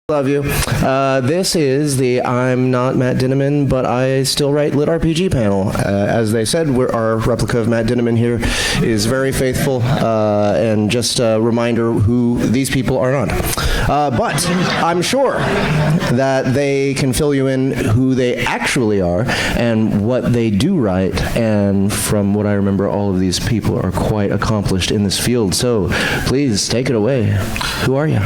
Love you. This is the I'm not Matt Dinniman, but I still write LitRPG panel. As they said, our replica of Matt Dinniman here is very faithful, and just a reminder who these people are not. But I'm sure that they can fill you in who they actually are and what they do write. And from what I remember, all of these people are quite accomplished in this field. So please take it away. Who are you?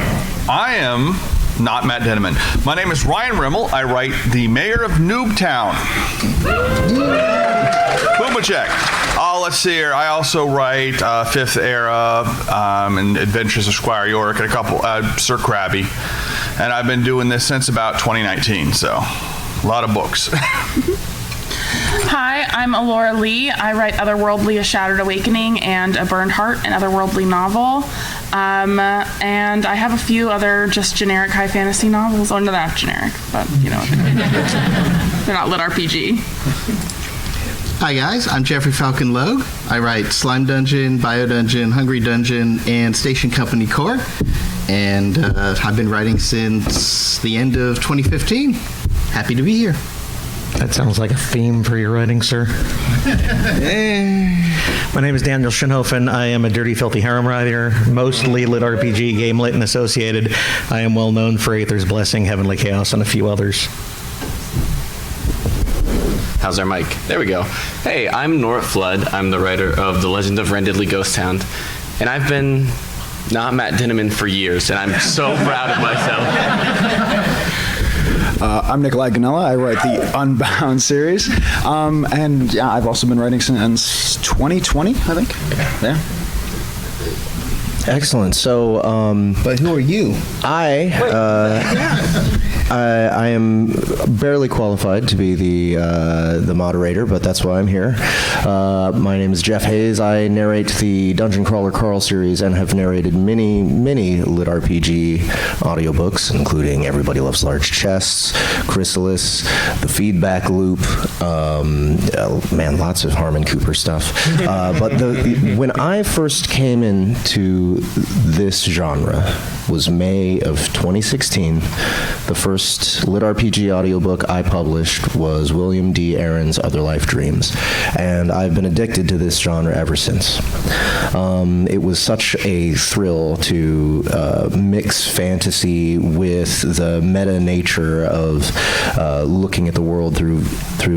I am not Matt Dinniman. My name is Ryan Rimmel. I write The Mayor of Noobtown. Boomachek. Let's see here. I also write Fifth Era and Adventures of Squire York and a couple, Sir Krabby. And I've been doing this since about 2019, so a lot of books. Hi, I'm Alora Lee. I write Otherworldly, A Shattered Awakening, and A Burned Heart, an Otherworldly novel. And I have a few other just generic high fantasy novels. Oh, no, they're not generic, but, you know, they're not LitRPG. Hi guys, I'm Jeffrey Falcon Logue. I write Slime Dungeon, Bio Dungeon, Hungry Dungeon, and Station Company Core. And I've been writing since the end of 2015. Happy to be here. That sounds like a theme for your writing, sir. My name is Daniel Schinhofen. I am a dirty, filthy harem writer, mostly LitRPG, Game Lit, and Associated. I am well known for Aether's Blessing, Heavenly Chaos, and a few others. How's our mic? There we go. Hey, I'm Nort Flood. I'm the writer of The Legend of Rendidly Ghost Town, and I've been not Matt Dinniman for years, and I'm so proud of myself. I'm Nikolai Ganella. I write the Unbound series. And yeah, I've also been writing since 2020, I think. Yeah. Excellent. So, but who are you? I am barely qualified to be the moderator, but that's why I'm here. My name is Jeff Hayes. I narrate the Dungeon Crawler Carl series and have narrated many LitRPG audiobooks, including Everybody Loves Large Chests, Chrysalis, The Feedback Loop, lots of Harmon Cooper stuff. But when I first came into this genre was May of 2016. The first LitRPG audiobook I published was William D. Aaron's Other Life Dreams, and I've been addicted to this genre ever since. It was such a thrill to mix fantasy with the meta nature of looking at the world through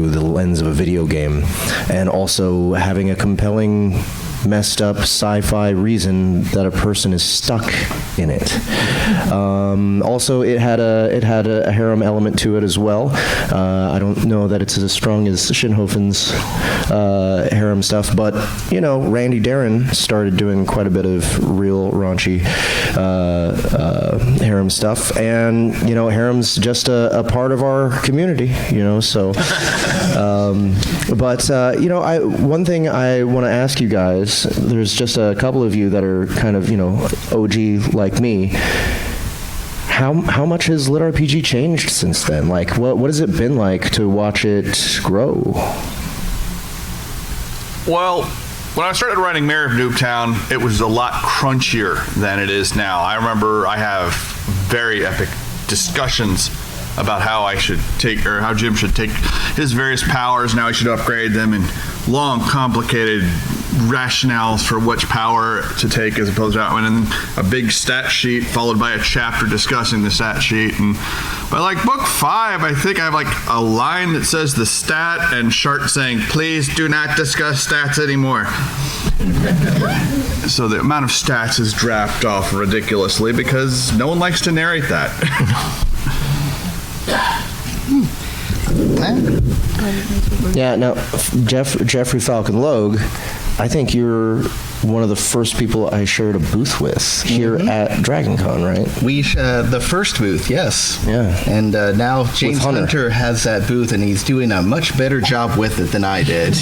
the lens of a video game, and also having a compelling messed up sci-fi reason that a person is stuck in it. Also, it had a harem element to it as well. I don't know that it's as strong as Schinhofen's harem stuff, but you know, Randy Darren started doing quite a bit of real raunchy harem stuff, and you know, harem's just a part of our community, you know. So, you know, one thing I want to ask you guys. There's just a couple of you that are kind of, you know, OG like me. How much has LitRPG changed since then? Like, what has it been like to watch it grow? Well, when I started writing Mayor of Noobtown, it was a lot crunchier than it is now. I remember I have very epic discussions about how I should take, or how Jim should take his various powers and how he should upgrade them, and long, complicated rationales for which power to take as opposed to that one, and a big stat sheet followed by a chapter discussing the stat sheet. And by like book 5, I think I have like a line that says the stat and Shart saying, "Please do not discuss stats anymore." So the amount of stats is dropped off ridiculously because no one likes to narrate that. Yeah, now, Jeffrey Falcon Logue, I think you're one of the first people I shared a booth with here at DragonCon, right? The first booth, yes. Yeah. And now James Hunter has that booth, and he's doing a much better job with it than I did.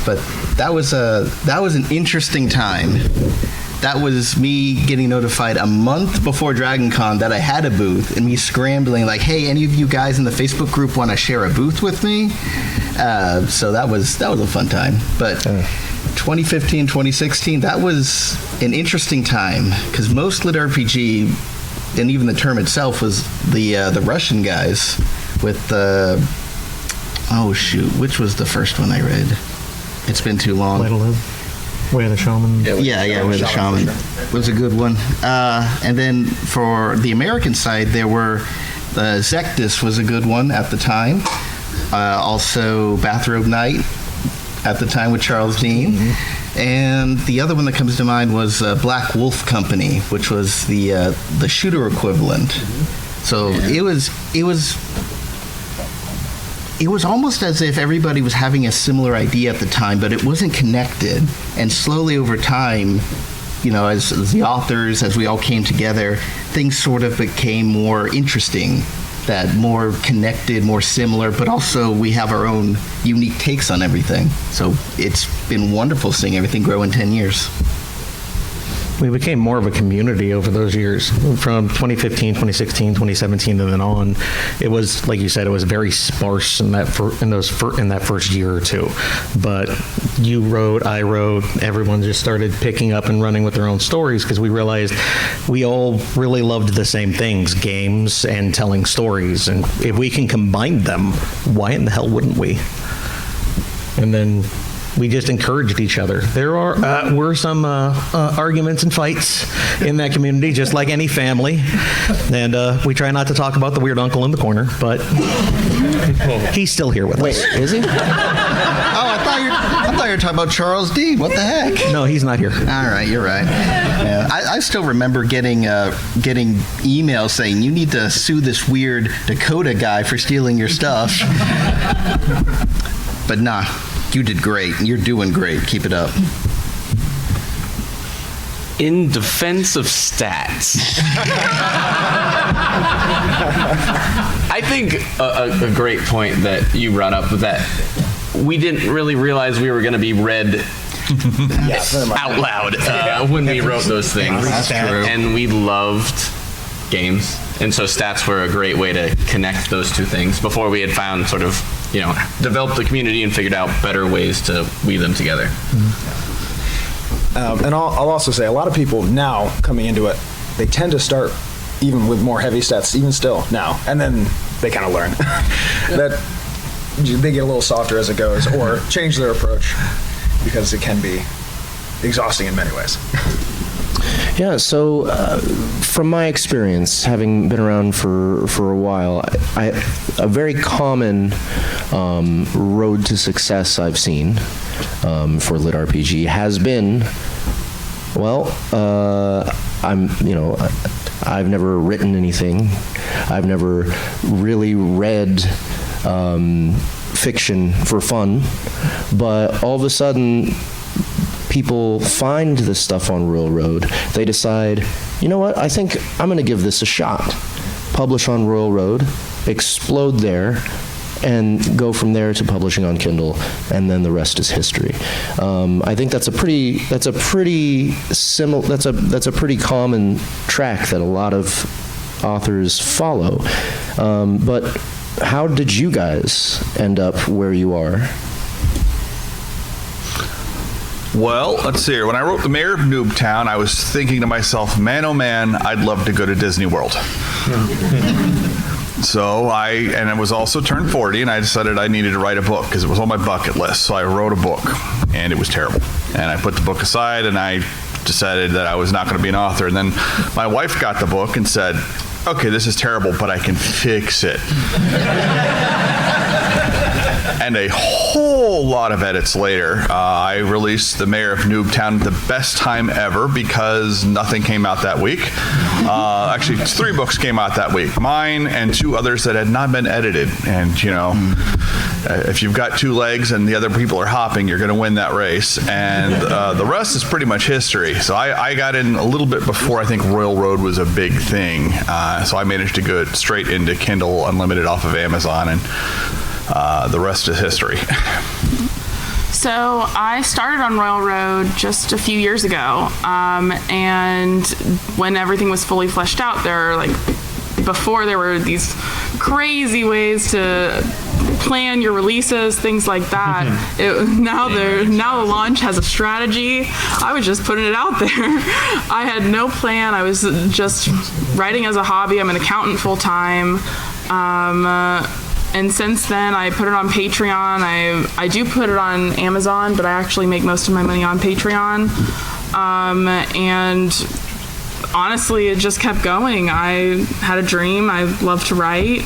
But that was an interesting time. That was me getting notified a month before DragonCon that I had a booth, and me scrambling like, "Hey, any of you guys in the Facebook group want to share a booth with me?" So that was a fun time. But 2015, 2016, that was an interesting time because most LitRPG and even the term itself was the Russian guys with the which was the first one I read? It's been too long. Way to Live. Way of the Shaman. Yeah, Way of the Shaman was a good one. And then for the American side, there were Zectus was a good one at the time. Also, Bathrobe Night at the time with Charles Dean. Mm-hmm. And the other one that comes to mind was Black Wolf Company, which was the shooter equivalent. So it was almost as if everybody was having a similar idea at the time, but it wasn't connected. And slowly over time, as the authors, as we all came together, things sort of became more interesting, that more connected, more similar, but also we have our own unique takes on everything. So it's been wonderful seeing everything grow in 10 years. We became more of a community over those years. From 2015, 2016, 2017, and then on, it was, like you said, it was very sparse in that first year or two. But you wrote, I wrote, everyone just started picking up and running with their own stories because we realized we all really loved the same things, games and telling stories. And if we can combine them, why in the hell wouldn't we? And then we just encouraged each other. There were some arguments and fights in that community, just like any family. And we try not to talk about the weird uncle in the corner, but he's still here with us. Wait, is he? I thought you were talking about Charles Dean. What the heck? No, he's not here. All right, you're right. Yeah, I still remember getting emails saying you need to sue this weird Dakota guy for stealing your stuff. But nah. You did great. You're doing great. Keep it up. In defense of stats, I think a great point that you brought up was that we didn't really realize we were going to be read out loud when we wrote those things. That's true. And we loved games. And so stats were a great way to connect those two things before we had found sort of, developed the community and figured out better ways to weave them together. And I'll also say a lot of people now coming into it, they tend to start even with more heavy stats, even still now, and then they kind of learn that they get a little softer as it goes or change their approach because it can be exhausting in many ways. Yeah, so from my experience, having been around for a while, a very common road to success I've seen for LitRPG has been, I've never written anything. I've never really read fiction for fun, but all of a sudden, people find this stuff on Royal Road. They decide, you know what, I think I'm going to give this a shot. Publish on Royal Road, explode there, and go from there to publishing on Kindle, and then the rest is history. I think that's a pretty common track that a lot of authors follow. But how did you guys end up where you are? Well, let's see here. When I wrote The Mayor of Noobtown, I was thinking to myself, man, oh man, I'd love to go to Disney World. So I was also turned 40, and I decided I needed to write a book because it was on my bucket list. So I wrote a book, and it was terrible. And I put the book aside, and I decided that I was not going to be an author. And then my wife got the book and said, okay, this is terrible, but I can fix it. And a whole lot of edits later, I released The Mayor of Noobtown the best time ever because nothing came out that week. Actually, 3 books came out that week. Mine and 2 others that had not been edited. And, if you've got 2 legs and the other people are hopping, you're going to win that race. And the rest is pretty much history. So I got in a little bit before I think Royal Road was a big thing. So I managed to go straight into Kindle Unlimited off of Amazon, and the rest is history. So I started on Royal Road just a few years ago, and when everything was fully fleshed out, before there were these crazy ways to plan your releases, things like that. Now the launch has a strategy. I was just putting it out there. I had no plan. I was just writing as a hobby. I'm an accountant full time. And since then, I put it on Patreon. I do put it on Amazon, but I actually make most of my money on Patreon. And honestly, it just kept going. I had a dream. I love to write,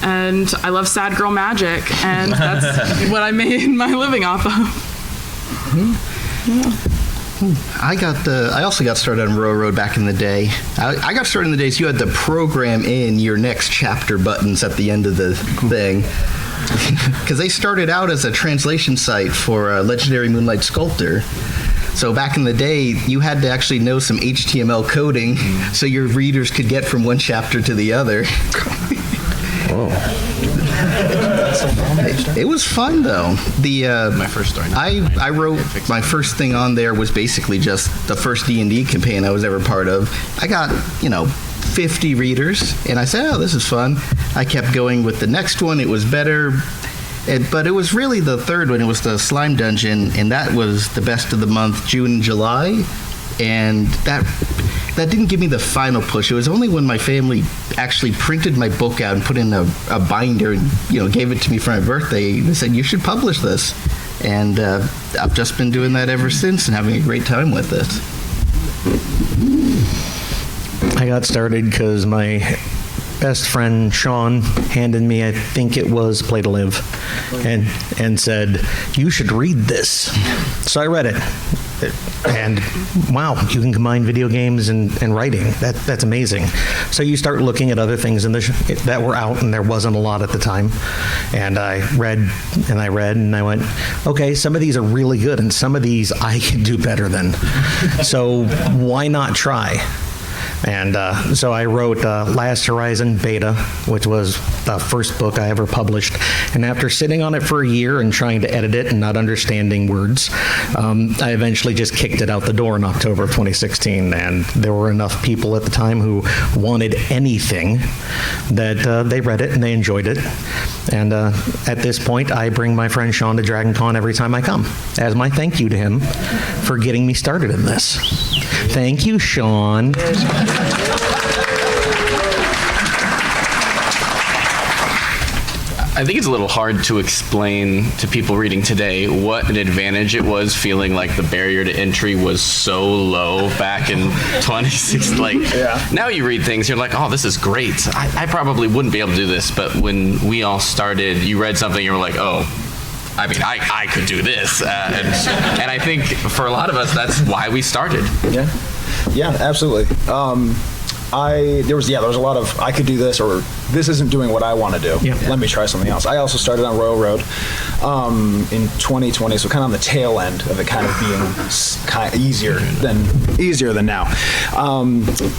and I love sad girl magic, and that's what I made my living off of. Yeah. I also got started on Railroad back in the day. I got started in the days you had to program in your next chapter buttons at the end of the thing. Because they started out as a translation site for Legendary Moonlight Sculptor. So back in the day, you had to actually know some HTML coding so your readers could get from one chapter to the other. It was fun though. My first story. I wrote my first thing on there was basically just the first D&D campaign I was ever part of. I got 50 readers, and I said, "Oh, this is fun." I kept going with the next one. It was better, but it was really the third one. It was the Slime Dungeon, and that was the best of the month, June and July, and that didn't give me the final push. It was only when my family actually printed my book out and put in a binder and gave it to me for my birthday. They said, "You should publish this," and I've just been doing that ever since and having a great time with it. I got started because my best friend Sean handed me, I think it was Play to Live, and said, "You should read this." So I read it. And wow, you can combine video games and writing. That's amazing. So you start looking at other things that were out, and there wasn't a lot at the time. And I read, and I went, okay, some of these are really good, and some of these I can do better than. So why not try? And so I wrote Last Horizon Beta, which was the first book I ever published. And after sitting on it for a year and trying to edit it and not understanding words, I eventually just kicked it out the door in October of 2016. And there were enough people at the time who wanted anything that they read it and they enjoyed it. And at this point, I bring my friend Sean to Dragon Con every time I come, as my thank you to him for getting me started in this. Thank you, Sean. I think it's a little hard to explain to people reading today what an advantage it was feeling like the barrier to entry was so low back in 2016. Now you read things, you're like, oh, this is great. I probably wouldn't be able to do this. But when we all started, you read something, you were like, oh, I mean, I could do this. And I think for a lot of us, that's why we started. Yeah, absolutely. There was a lot of I could do this, or this isn't doing what I want to do. Let me try something else. I also started on Railroad in 2020, so kind of on the tail end of it kind of being kind of easier than now.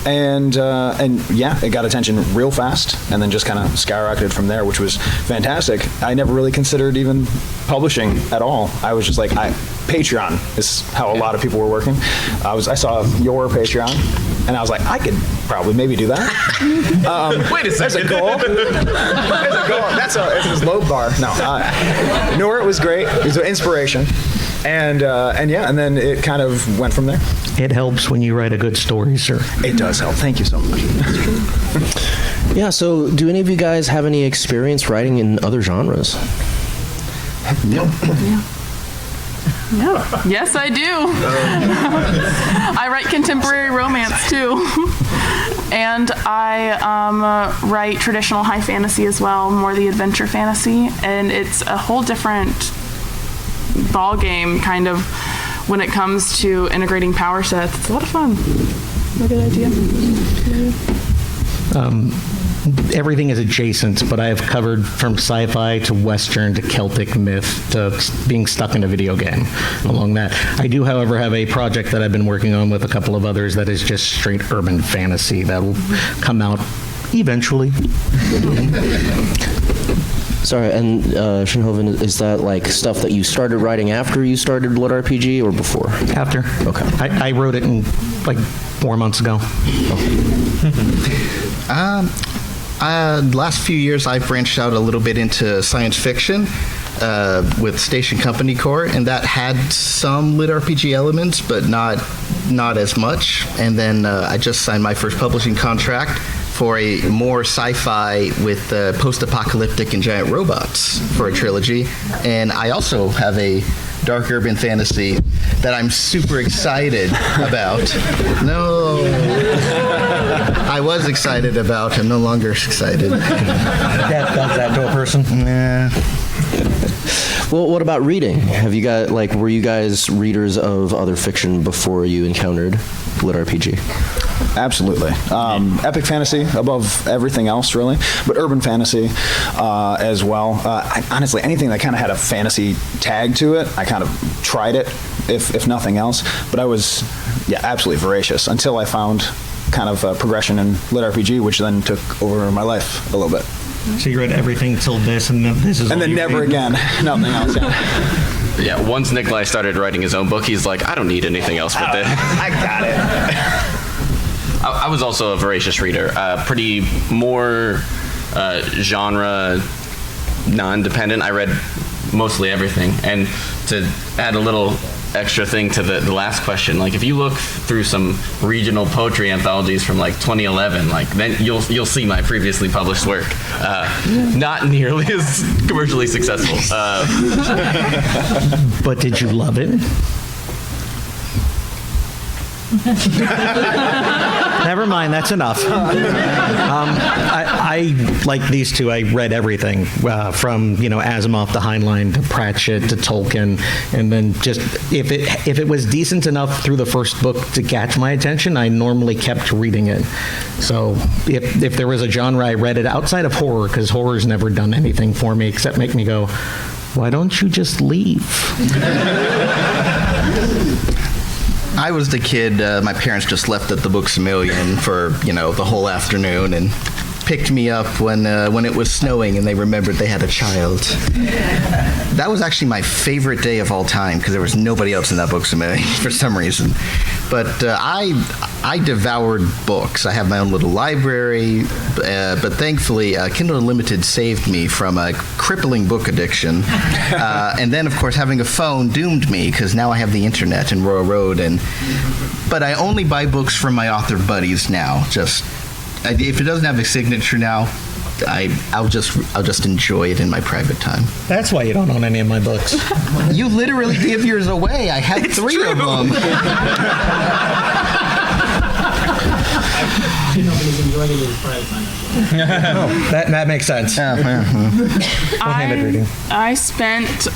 And it got attention real fast, and then just kind of skyrocketed from there, which was fantastic. I never really considered even publishing at all. I was just like, Patreon is how a lot of people were working. I saw your Patreon, and I was like, I could probably maybe do that. Wait a second. There's a goal. It's a low bar. No. Nora was great. It was an inspiration. And then it kind of went from there. It helps when you write a good story, sir. It does help. Thank you so much. Yeah, so do any of you guys have any experience writing in other genres? Nope. No. Yes, I do. I write contemporary romance too. And I write traditional high fantasy as well, more the adventure fantasy. And it's a whole different ball game kind of when it comes to integrating power sets. It's a lot of fun. What a good idea. Everything is adjacent, but I have covered from sci-fi to Western to Celtic myth to being stuck in a video game along that. I do, however, have a project that I've been working on with a couple of others that is just straight urban fantasy that will come out eventually. Sorry, and Shinhoven, is that like stuff that you started writing after you started LitRPG or before? After. Okay. I wrote it in like 4 months ago. Last few years, I've branched out a little bit into science fiction with Station Company Corps, and that had some lit RPG elements, but not as much. And then I just signed my first publishing contract for a more sci-fi with post-apocalyptic and giant robots for a trilogy. And I also have a dark urban fantasy that I'm super excited about. No, I was excited about. I'm no longer excited. That does that to a person. Nah. Well, what about reading? Have you got, were you guys readers of other fiction before you encountered LitRPG? Absolutely. Epic fantasy above everything else, really, but urban fantasy as well. Honestly, anything that kind of had a fantasy tag to it, I kind of tried it, if nothing else. But I was, absolutely voracious until I found kind of progression in LitRPG, which then took over my life a little bit. So you read everything till this, and then this is. And then never again. Nothing else. Yeah. Once Nikolai started writing his own book, he's like, I don't need anything else with it. I got it. I was also a voracious reader, pretty more genre non-dependent. I read mostly everything. And to add a little extra thing to the last question, if you look through some regional poetry anthologies from 2011, then you'll see my previously published work. Not nearly as commercially successful. But did you love it? Never mind, that's enough. I like these two. I read everything from Asimov to Heinlein to Pratchett to Tolkien, and then just if it was decent enough through the first book to catch my attention, I normally kept reading it. So if there was a genre, I read it outside of horror, because horror's never done anything for me except make me go, why don't you just leave? I was the kid, my parents just left at the Books A Million for, the whole afternoon and picked me up when it was snowing and they remembered they had a child. That was actually my favorite day of all time because there was nobody else in that Books A Million for some reason. But I devoured books. I have my own little library, but thankfully Kindle Unlimited saved me from a crippling book addiction. And then, of course, having a phone doomed me because now I have the internet in Royal Road. But I only buy books from my author buddies now. If it doesn't have a signature now, I'll just enjoy it in my private time. That's why you don't own any of my books. You literally give yours away. I have 3 of them. Nobody's enjoying it in private time. That makes sense. One-handed reading. I spent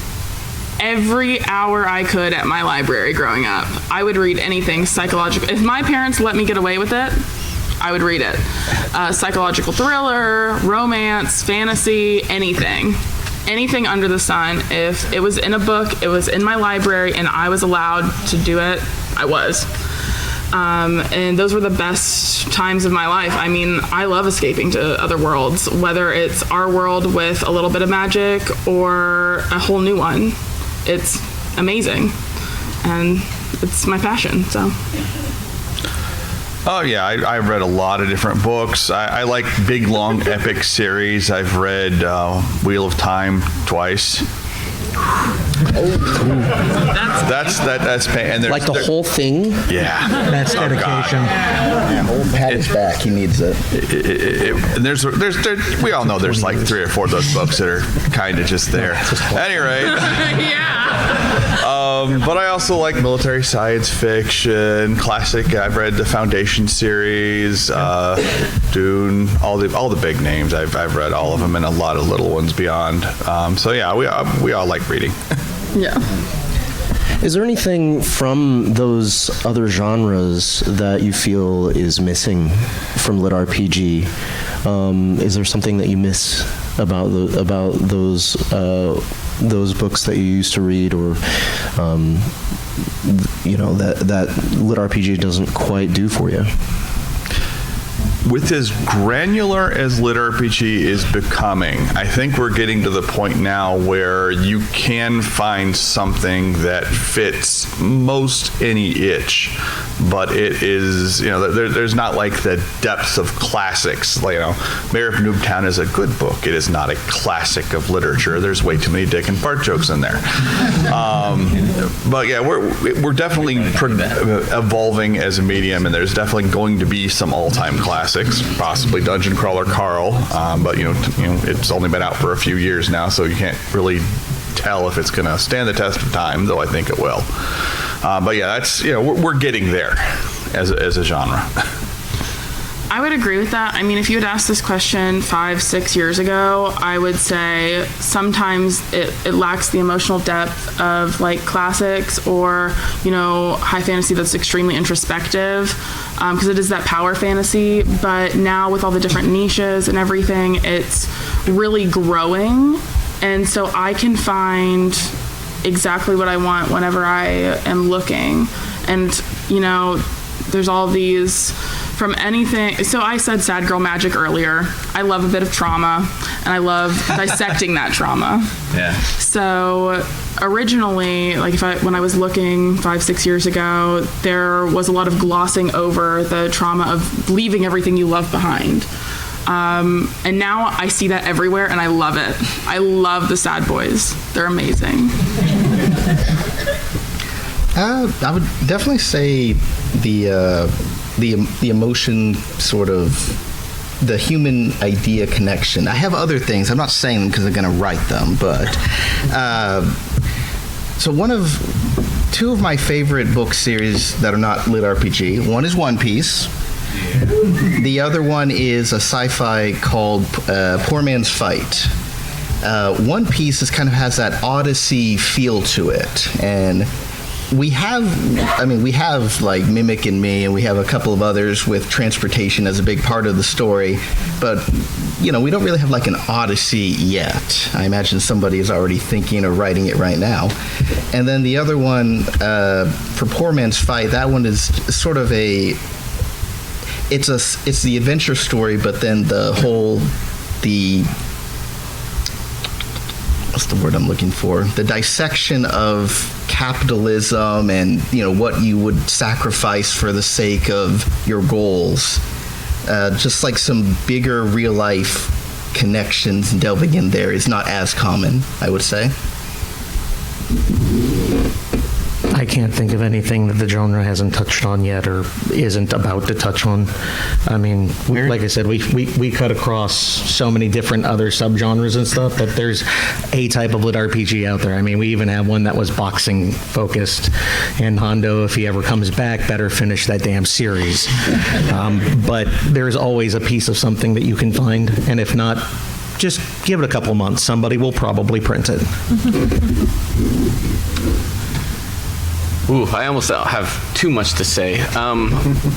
every hour I could at my library growing up. I would read anything psychological. If my parents let me get away with it, I would read it. Psychological thriller, romance, fantasy, anything. Anything under the sun. If it was in a book, it was in my library, and I was allowed to do it, I was. And those were the best times of my life. I mean, I love escaping to other worlds, whether it's our world with a little bit of magic or a whole new one. It's amazing. And it's my passion, so. Oh, yeah, I've read a lot of different books. I like big, long, epic series. I've read Wheel of Time twice. That's pain. And Like the whole thing? Yeah. That's dedication. Hold Patty's back. He needs it. And there's we all know there's 3 or 4 of those books that are kind of just there. At any rate. But I also like military science fiction, classic. I've read the Foundation series, Dune, all the big names. I've read all of them, and a lot of little ones beyond. So yeah, we all like reading. Yeah. Is there anything from those other genres that you feel is missing from LitRPG? Is there something that you miss about those books that you used to read, or that LitRPG doesn't quite do for you? with as granular as LitRPG is becoming, I think we're getting to the point now where you can find something that fits most any itch, but it is, there's not like the depth of classics. Like, Mayor of Noobtown is a good book. It is not a classic of literature. There's way too many dick and fart jokes in there. But yeah, we're definitely evolving as a medium, and there's definitely going to be some all-time classics, possibly Dungeon Crawler Carl, but it's only been out for a few years now, so you can't really tell if it's going to stand the test of time, though I think it will. But yeah, that's we're getting there as a genre. I would agree with that. I mean, if you had asked this question 5-6 years ago, I would say sometimes it lacks the emotional depth of like classics or, high fantasy that's extremely introspective, because it is that power fantasy. But now with all the different niches and everything, it's really growing. And so I can find exactly what I want whenever I am looking. And, there's all these from anything. So I said sad girl magic earlier. I love a bit of trauma, and I love dissecting that trauma. Yeah. So originally, when I was looking 5-6 years ago, there was a lot of glossing over the trauma of leaving everything you love behind. And now I see that everywhere, and I love it. I love the sad boys. They're amazing. I would definitely say the emotion, sort of the human idea connection. I have other things. I'm not saying them because I'm going to write them, but so two of my favorite book series that are not LitRPG. One is One Piece. The other one is a sci-fi called Poor Man's Fight. One Piece has that Odyssey feel to it, and we have like Mimic and Me, and we have a couple of others with transportation as a big part of the story, but we don't really have like an Odyssey yet. I imagine somebody is already thinking of writing it right now. And then the other one, for Poor Man's Fight, that one is sort of it's the adventure story, but then what's the word I'm looking for? The dissection of capitalism and, what you would sacrifice for the sake of your goals. Just like some bigger real life connections and delving in there is not as common, I would say. I can't think of anything that the genre hasn't touched on yet or isn't about to touch on. I mean, like I said, we cut across so many different other subgenres and stuff that there's a type of lit RPG out there. I mean, we even have one that was boxing focused, and Hondo, if he ever comes back, better finish that damn series. But there's always a piece of something that you can find, and if not, just give it a couple months. Somebody will probably print it. Ooh, I almost have too much to say.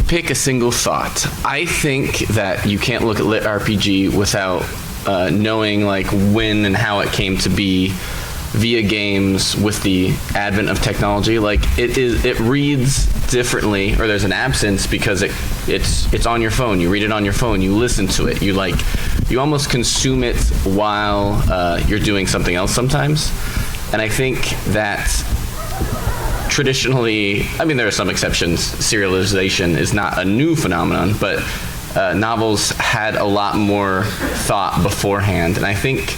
Pick a single thought. I think that you can't look at LitRPG without knowing like when and how it came to be via games with the advent of technology. Like it reads differently, or there's an absence because it's on your phone. You read it on your phone. You listen to it. You almost consume it while you're doing something else sometimes. And I think that traditionally, I mean, there are some exceptions. Serialization is not a new phenomenon, but novels had a lot more thought beforehand. And I think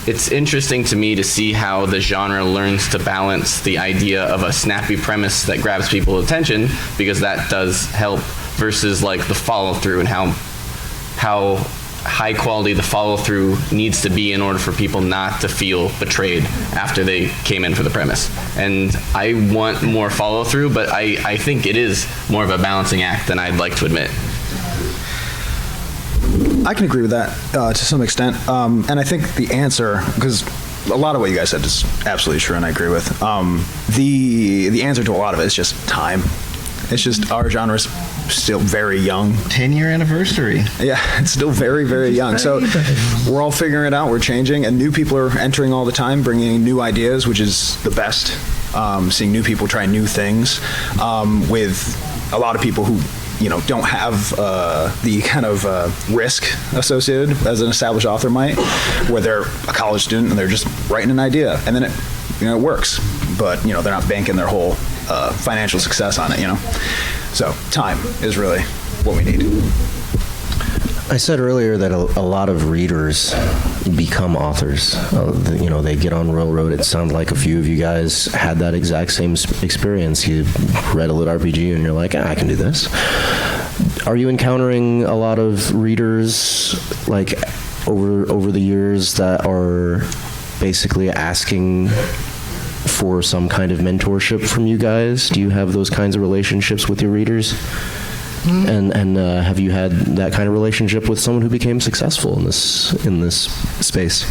it's interesting to me to see how the genre learns to balance the idea of a snappy premise that grabs people's attention, because that does help, versus like the follow-through and how high quality the follow-through needs to be in order for people not to feel betrayed after they came in for the premise. And I want more follow-through, but I think it is more of a balancing act than I'd like to admit. I can agree with that to some extent. And I think the answer, because a lot of what you guys said is absolutely true, and I agree with. The answer to a lot of it is just time. It's just our genre's still very young. 10-year anniversary. Yeah, it's still very, very young. So we're all figuring it out. We're changing, and new people are entering all the time, bringing new ideas, which is the best. Seeing new people try new things with a lot of people who don't have the kind of risk associated as an established author might, where they're a college student and they're just writing an idea, and then it works, but they're not banking their whole financial success on it. So time is really what we need. I said earlier that a lot of readers become authors. They get on Railroad. It sounds like a few of you guys had that exact same experience. You read a LitRPG and you're like, I can do this. Are you encountering a lot of readers like over the years that are basically asking for some kind of mentorship from you guys? Do you have those kinds of relationships with your readers? And have you had that kind of relationship with someone who became successful in this space?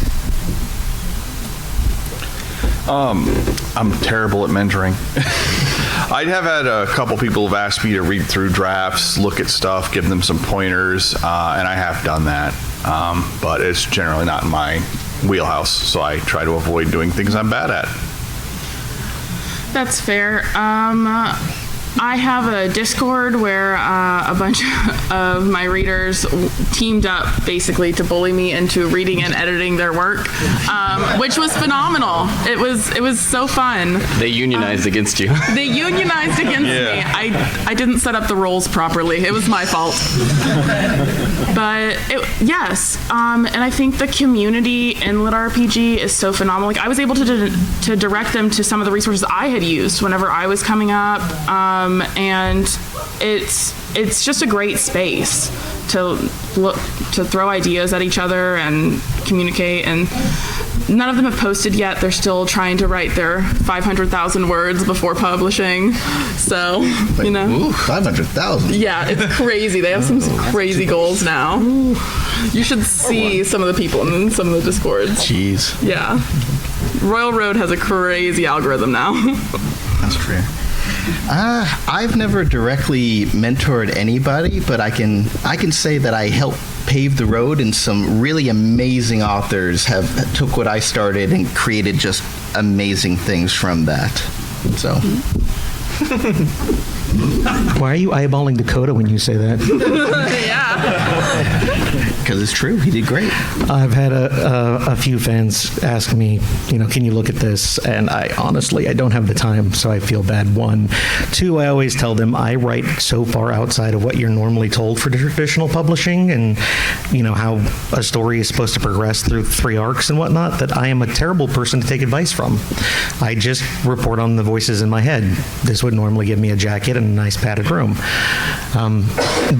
I'm terrible at mentoring. I have had a couple people have asked me to read through drafts, look at stuff, give them some pointers, and I have done that. But it's generally not in my wheelhouse, so I try to avoid doing things I'm bad at. That's fair. I have a Discord where a bunch of my readers teamed up basically to bully me into reading and editing their work, which was phenomenal. It was so fun. They unionized against you. They unionized against me. I didn't set up the roles properly. It was my fault. But yes, and I think the community in LitRPG is so phenomenal. Like I was able to direct them to some of the resources I had used whenever I was coming up. And it's just a great space to throw ideas at each other and communicate. And none of them have posted yet. They're still trying to write their 500,000 words before publishing. So, Ooh, 500,000. Yeah, it's crazy. They have some crazy goals now. You should see some of the people in some of the Discords. Jeez. Yeah. Royal Road has a crazy algorithm now. That's true. I've never directly mentored anybody, but I can say that I helped pave the road, and some really amazing authors took what I started and created just amazing things from that. So. Why are you eyeballing Dakota when you say that? Yeah. Because it's true. He did great. I've had a few fans ask me, can you look at this? And I don't have the time, so I feel bad. 1. 2, I always tell them I write so far outside of what you're normally told for traditional publishing, and how a story is supposed to progress through 3 arcs and whatnot, that I am a terrible person to take advice from. I just report on the voices in my head. This would normally give me a jacket and a nice padded room.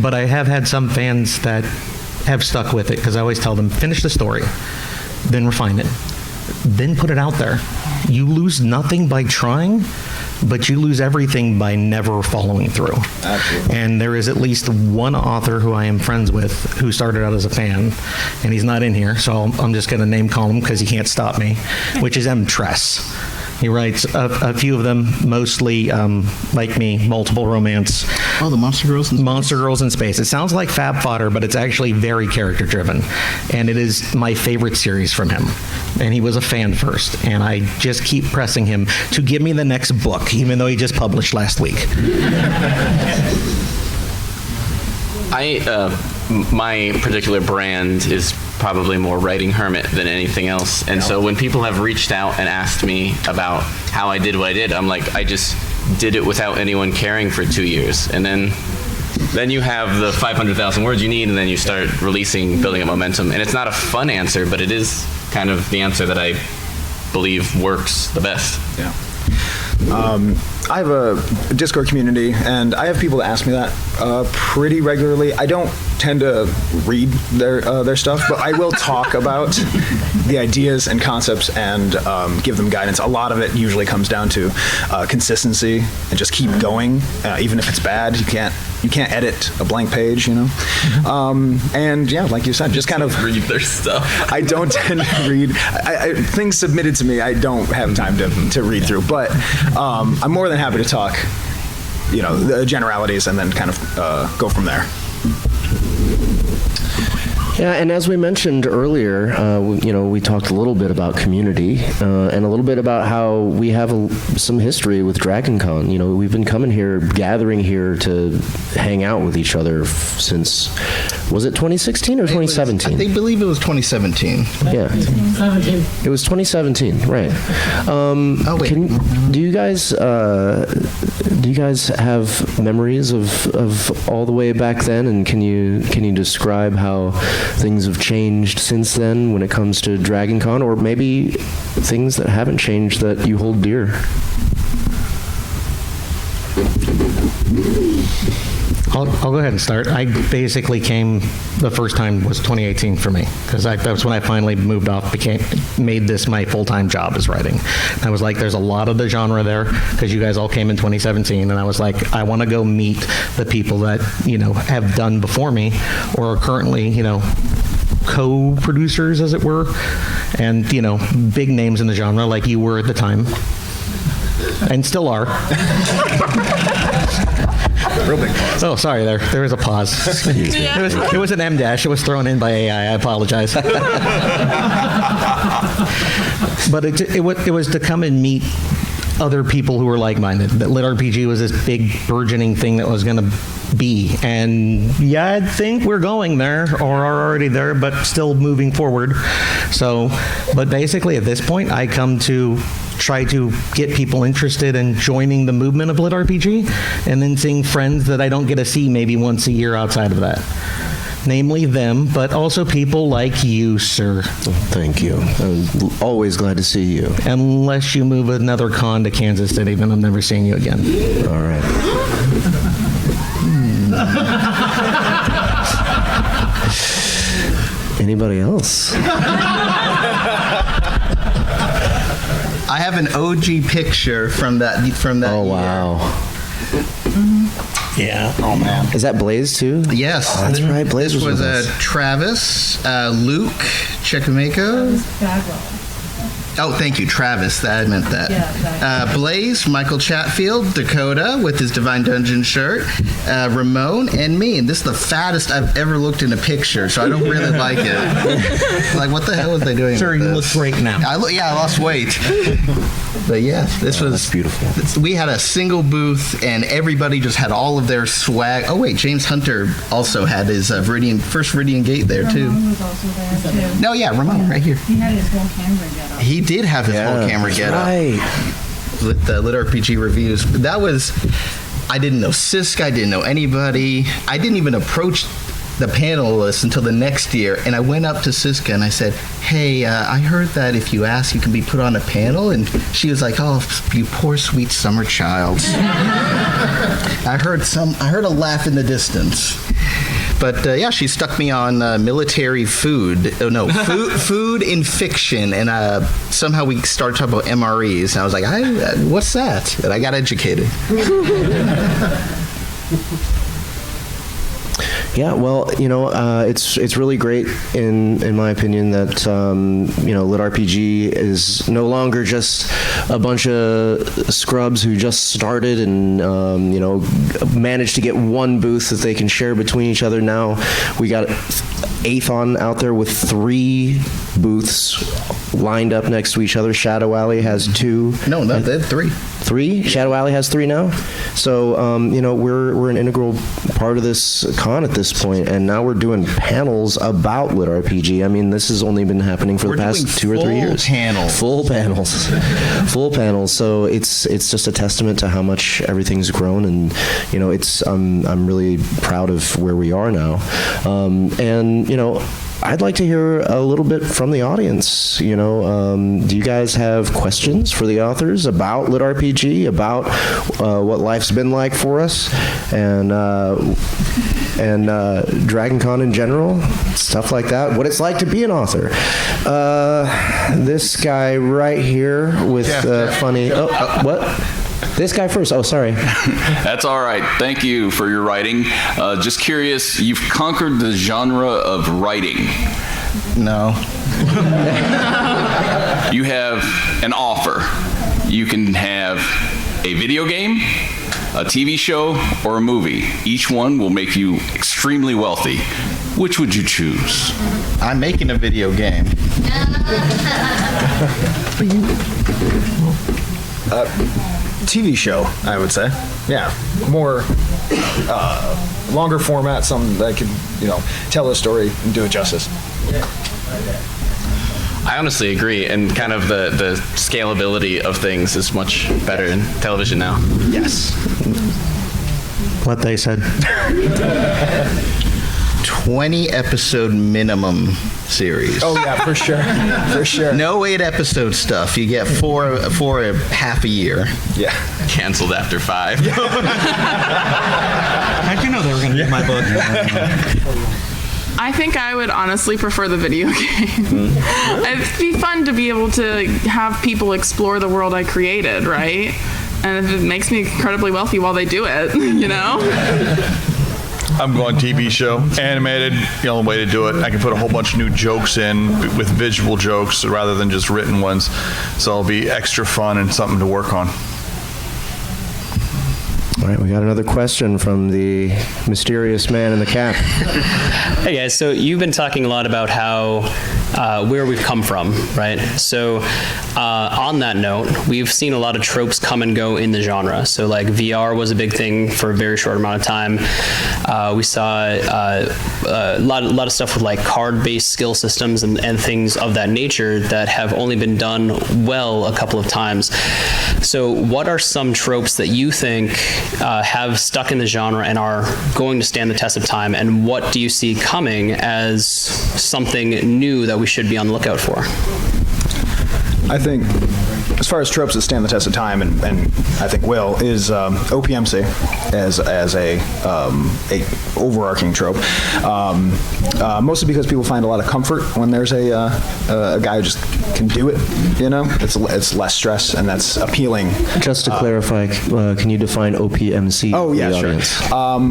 But I have had some fans that have stuck with it, because I always tell them, finish the story, then refine it, then put it out there. You lose nothing by trying, but you lose everything by never following through. Absolutely. And there is at least one author who I am friends with who started out as a fan, and he's not in here, so I'm just going to name call him because he can't stop me, which is M. Tress. He writes a few of them, mostly, like me, multiple romance. Oh, the Monster Girls in Space. Monster Girls in Space. It sounds like fab fodder, but it's actually very character-driven. And it is my favorite series from him. And he was a fan first. And I just keep pressing him to give me the next book, even though he just published last week. My particular brand is probably more writing hermit than anything else. And so when people have reached out and asked me about how I did what I did, I'm like, I just did it without anyone caring for 2 years. And then you have the 500,000 words you need, and then you start releasing, building up momentum. And it's not a fun answer, but it is kind of the answer that I believe works the best. Yeah. I have a Discord community, and I have people that ask me that pretty regularly. I don't tend to read their stuff, but I will talk about the ideas and concepts and give them guidance. A lot of it usually comes down to consistency and just keep going, even if it's bad. You can't edit a blank page, and yeah, like you said, just kind of read their stuff. I don't tend to read things submitted to me. I don't have time to read through, but I'm more than happy to talk, the generalities, and then kind of go from there. Yeah, and as we mentioned earlier, we talked a little bit about community and a little bit about how we have some history with Dragon Con. We've been coming here, gathering here to hang out with each other since, was it 2016 or 2017? I believe it was 2017. Yeah. 17. It was 2017, right. Wait. Do you guys have memories of all the way back then, and can you describe how things have changed since then when it comes to Dragon Con, or maybe things that haven't changed that you hold dear? I'll go ahead and start. I basically came, the first time was 2018 for me, because that's when I finally moved off, made this my full-time job is writing. I was like, there's a lot of the genre there, because you guys all came in 2017, and I was like, I want to go meet the people that, have done before me, or are currently, co-producers, as it were, and, big names in the genre, like you were at the time, and still are. Real big pause. Oh, sorry, there was a pause. It was an M dash. It was thrown in by AI. I apologize. But it was to come and meet other people who were like-minded. That LitRPG was this big burgeoning thing that was going to be. And yeah, I think we're going there, or are already there, but still moving forward. So, but basically at this point, I come to try to get people interested in joining the movement of LitRPG, and then seeing friends that I don't get to see maybe once a year outside of that. Namely them, but also people like you, sir. Thank you. I'm always glad to see you. Unless you move another con to Kansas City, then I'm never seeing you again. All right. Anybody else? I have an OG picture from that Oh, year. wow. Yeah. Oh, man. Is that Blaze too? Yes. Oh, that's right. Blaze This was was with us. Travis, Luke, Checkamako. Bagwell. Oh, thank you, Travis. I meant that. Yeah, exactly. Blaze, Michael Chatfield, Dakota with his Divine Dungeon shirt, Ramon, and me. And this is the fattest I've ever looked in a picture, so I don't really like it. Like, what the hell was they doing? Sir, with you this? look great now. I lost weight. But yeah, this was That's beautiful. We had a single booth, and everybody just had all of their swag. Oh wait, James Hunter also had his first Viridian Gate there too. Ramon was also there, too. No, yeah, Ramon right here. He had his whole camera get up. He did have his whole camera get up. Right. With the LitRPG reviews. That was, I didn't know Sisk, I didn't know anybody. I didn't even approach the panelists until the next year, and I went up to Siska and I said, hey, I heard that if you ask, you can be put on a panel, and she was like, oh, you poor sweet summer child. I heard a laugh in the distance. But yeah, she stuck me on military food. Oh no, food in fiction, and somehow we started talking about MREs, and I was like, what's that? And I got educated. Yeah, well, it's really great in my opinion that LitRPG is no longer just a bunch of scrubs who just started and managed to get one booth that they can share between each other. Now we got Aethon out there with 3 booths lined up next to each other. Shadow Alley has 2. No, they had 3. 3? Shadow Alley has 3 now. So we're an integral part of this con at this point, and now we're doing panels about LitRPG. I mean, this has only been happening for the past 2 or 3 years. Full panels. So it's just a testament to how much everything's grown, and I'm really proud of where we are now. I'd like to hear a little bit from the audience. Do you guys have questions for the authors about LitRPG, about what life's been like for us, and Dragon Con in general, stuff like that, what it's like to be an author? This guy right here with funny... what? This guy first. Oh, sorry. That's all right. Thank you for your writing. Just curious, you've conquered the genre of writing. No. You have an offer. You can have a video game, a TV show, or a movie. Each one will make you extremely wealthy. Which would you choose? I'm making a video game. TV show, I would say. Yeah, more longer format, something that could, tell a story and do it justice. I honestly agree, and kind of the scalability of things is much better in television now. Yes. What they said. 20 episode minimum series. Oh yeah, for sure, for sure. No 8 episode stuff. You get four a half a year. Yeah. Canceled after 5. How'd you know they were going to read my book? I think I would honestly prefer the video game. It'd be fun to be able to have people explore the world I created, right? And if it makes me incredibly wealthy while they do it, I'm going TV show. Animated, the only way to do it. I can put a whole bunch of new jokes in with visual jokes rather than just written ones. So it'll be extra fun and something to work on. All right, we got another question from the mysterious man in the cap. Hey guys, so you've been talking a lot about how where we've come from, right? So on that note, we've seen a lot of tropes come and go in the genre. So like VR was a big thing for a very short amount of time. We saw a lot of stuff with like card-based skill systems and things of that nature that have only been done well a couple of times. So what are some tropes that you think have stuck in the genre and are going to stand the test of time, and what do you see coming as something new that we should be on the lookout for? I think, as far as tropes that stand the test of time, and I think will, is OPMC as a overarching trope. Mostly because people find a lot of comfort when there's a guy who just can do it. It's less stress, and that's appealing. Just to clarify, can you define OPMC? Oh yeah, sure.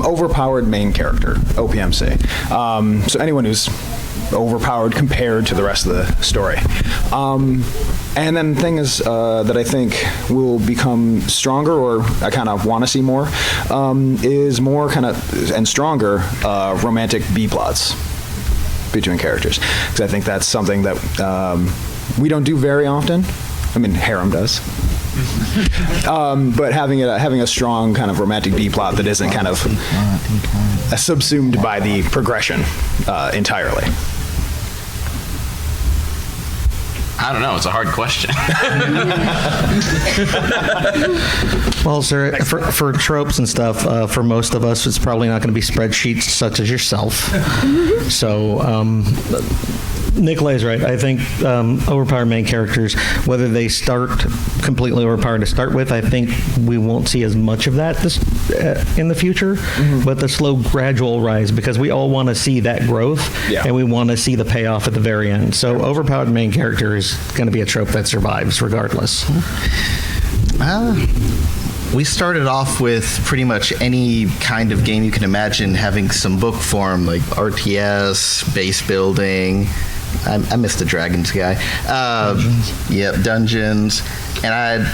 Overpowered main character, OPMC. So anyone who's overpowered compared to the rest of the story. And then the thing is that I think will become stronger, or I kind of want to see more, is more kind of, and stronger, romantic B-plots between characters. Because I think that's something that we don't do very often. I mean, Harem does. But having a strong kind of romantic B-plot that isn't kind of subsumed by the progression entirely. I don't know. It's a hard question. Well, sir, for tropes and stuff, for most of us, it's probably not going to be spreadsheets such as yourself. So, Nikolai's right. I think overpowered main characters, whether they start completely overpowered to start with, I think we won't see as much of that in the future, but the slow, gradual rise, because we all want to see that growth, and we want to see the payoff at the very end. So overpowered main character is going to be a trope that survives regardless. We started off with pretty much any kind of game you can imagine having some book form, like RTS, base building. I missed the dragons guy. Dungeons. Yep, dungeons. And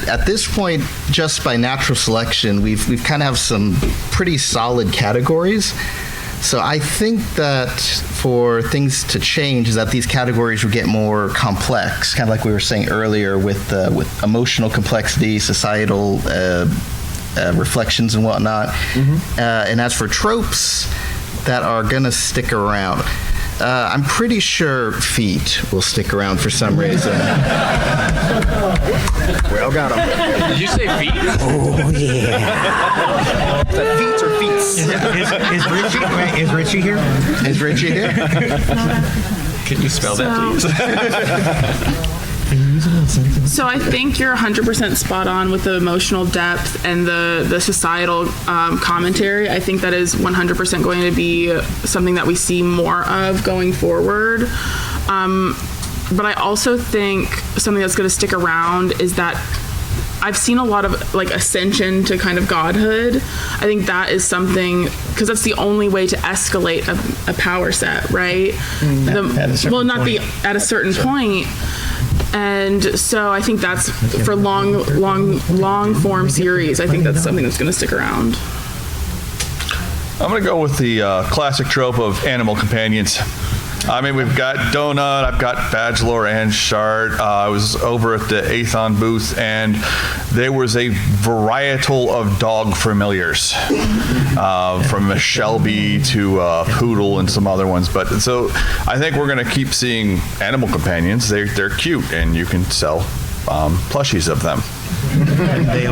at this point, just by natural selection, we've kind of have some pretty solid categories. So I think that for things to change is that these categories will get more complex, kind of like we were saying earlier with emotional complexity, societal reflections and whatnot. And as for tropes that are going to stick around, I'm pretty sure feet will stick around for some reason. Well, got him. Did you say feet? Oh, yeah. The feet or feets? Is Richie here? Is Richie here? Can you spell that, please? So I think you're 100% spot on with the emotional depth and the societal commentary. I think that is 100% going to be something that we see more of going forward. But I also think something that's going to stick around is that I've seen a lot of like ascension to kind of godhood. I think that is something, because that's the only way to escalate a power set, right? At a certain point. And so I think that's for long form series. I think that's something that's going to stick around. I'm going to go with the classic trope of animal companions. I mean, we've got Donut, I've got Badgelor and Shard. I was over at the Aethon booth, and there was a varietal of dog familiars, from a Shelby to Poodle and some other ones. But so I think we're going to keep seeing animal companions. They're cute, and you can sell plushies of them.